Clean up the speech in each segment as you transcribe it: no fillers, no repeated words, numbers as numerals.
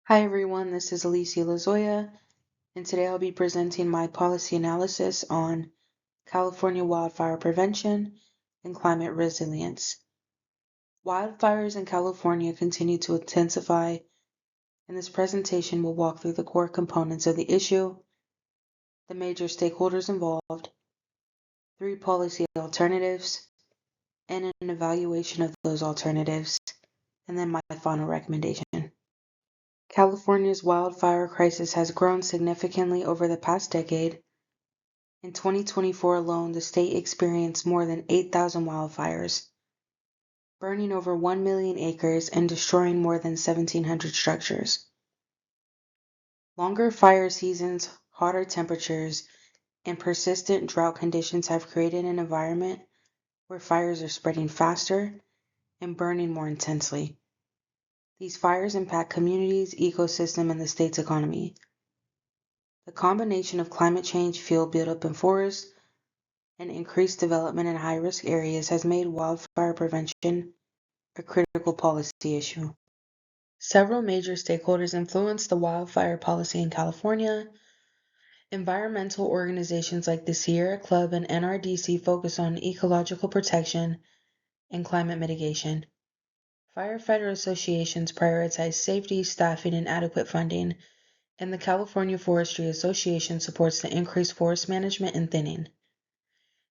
Hi everyone, this is Alicia Lozoya, and today I'll be presenting my policy analysis on California wildfire prevention and climate resilience. Wildfires in California continue to intensify, and this presentation will walk through the core components of the issue, the major stakeholders involved, 3 policy alternatives, and an evaluation of those alternatives, and then my final recommendation. California's wildfire crisis has grown significantly over the past decade. In 2024 alone, the state experienced more than 8,000 wildfires, burning over 1 million acres and destroying more than 1,700 structures. Longer fire seasons, hotter temperatures, and persistent drought conditions have created an environment where fires are spreading faster and burning more intensely. These fires impact communities, ecosystem, and the state's economy. The combination of climate change, fuel buildup in forests, and increased development in high-risk areas has made wildfire prevention a critical policy issue. Several major stakeholders influence the wildfire policy in California. Environmental organizations like the Sierra Club and NRDC focus on ecological protection and climate mitigation. Firefighter associations prioritize safety, staffing, and adequate funding, and the California Forestry Association supports the increased forest management and thinning.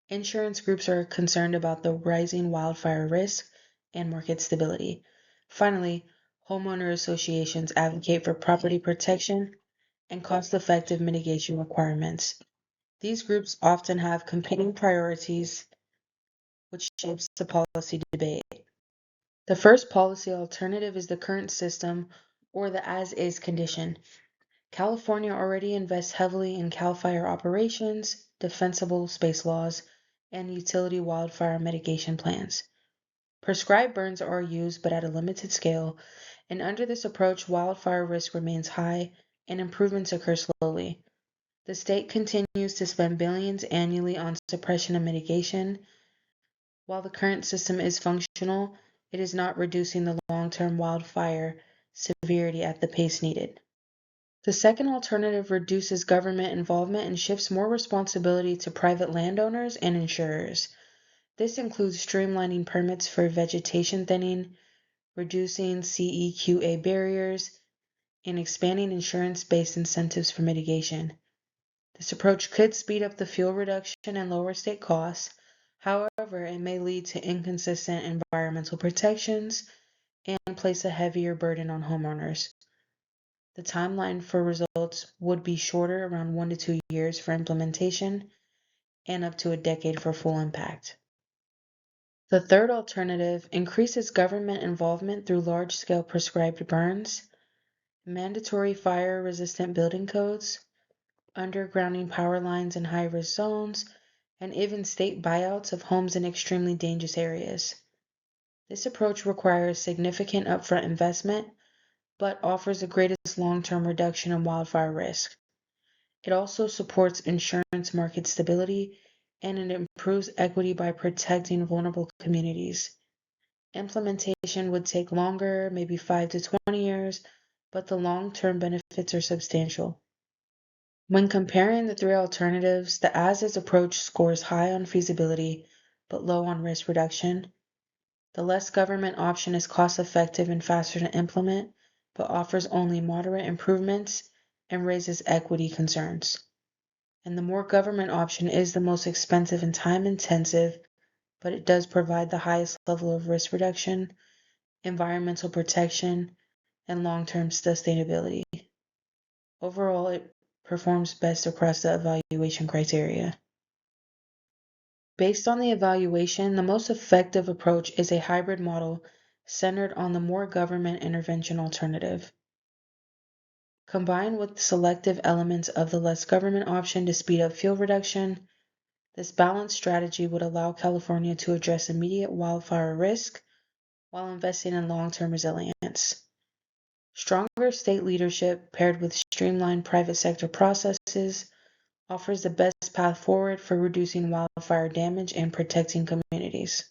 Insurance groups are concerned about the rising wildfire risk and market stability. Finally, homeowner associations advocate for property protection and cost-effective mitigation requirements. These groups often have competing priorities, which shapes the policy debate. The first policy alternative is the current system, or the as-is condition. California already invests heavily in CAL FIRE operations, defensible space laws, and utility wildfire mitigation plans. Prescribed burns are used, but at a limited scale, and under this approach, wildfire risk remains high and improvements occur slowly. The state continues to spend billions annually on suppression and mitigation. While the current system is functional, it is not reducing the long-term wildfire severity at the pace needed. The second alternative reduces government involvement and shifts more responsibility to private landowners and insurers. This includes streamlining permits for vegetation thinning, reducing CEQA barriers, and expanding insurance-based incentives for mitigation. This approach could speed up the fuel reduction and lower state costs. However, it may lead to inconsistent environmental protections and place a heavier burden on homeowners. The timeline for results would be shorter, around 1 to 2 years for implementation, and up to a decade for full impact. The third alternative increases government involvement through large-scale prescribed burns, mandatory fire-resistant building codes, undergrounding power lines in high-risk zones, and even state buyouts of homes in extremely dangerous areas. This approach requires significant upfront investment, but offers the greatest long-term reduction in wildfire risk. It also supports insurance market stability, and it improves equity by protecting vulnerable communities. Implementation would take longer, maybe 5 to 20 years, but the long-term benefits are substantial. When comparing the 3 alternatives, the as-is approach scores high on feasibility, but low on risk reduction. The less government option is cost-effective and faster to implement, but offers only moderate improvements and raises equity concerns. And the more government option is the most expensive and time-intensive, but it does provide the highest level of risk reduction, environmental protection, and long-term sustainability. Overall, it performs best across the evaluation criteria. Based on the evaluation, the most effective approach is a hybrid model centered on the more government intervention alternative. Combined with selective elements of the less government option to speed up fuel reduction, this balanced strategy would allow California to address immediate wildfire risk while investing in long-term resilience. Stronger state leadership paired with streamlined private sector processes offers the best path forward for reducing wildfire damage and protecting communities.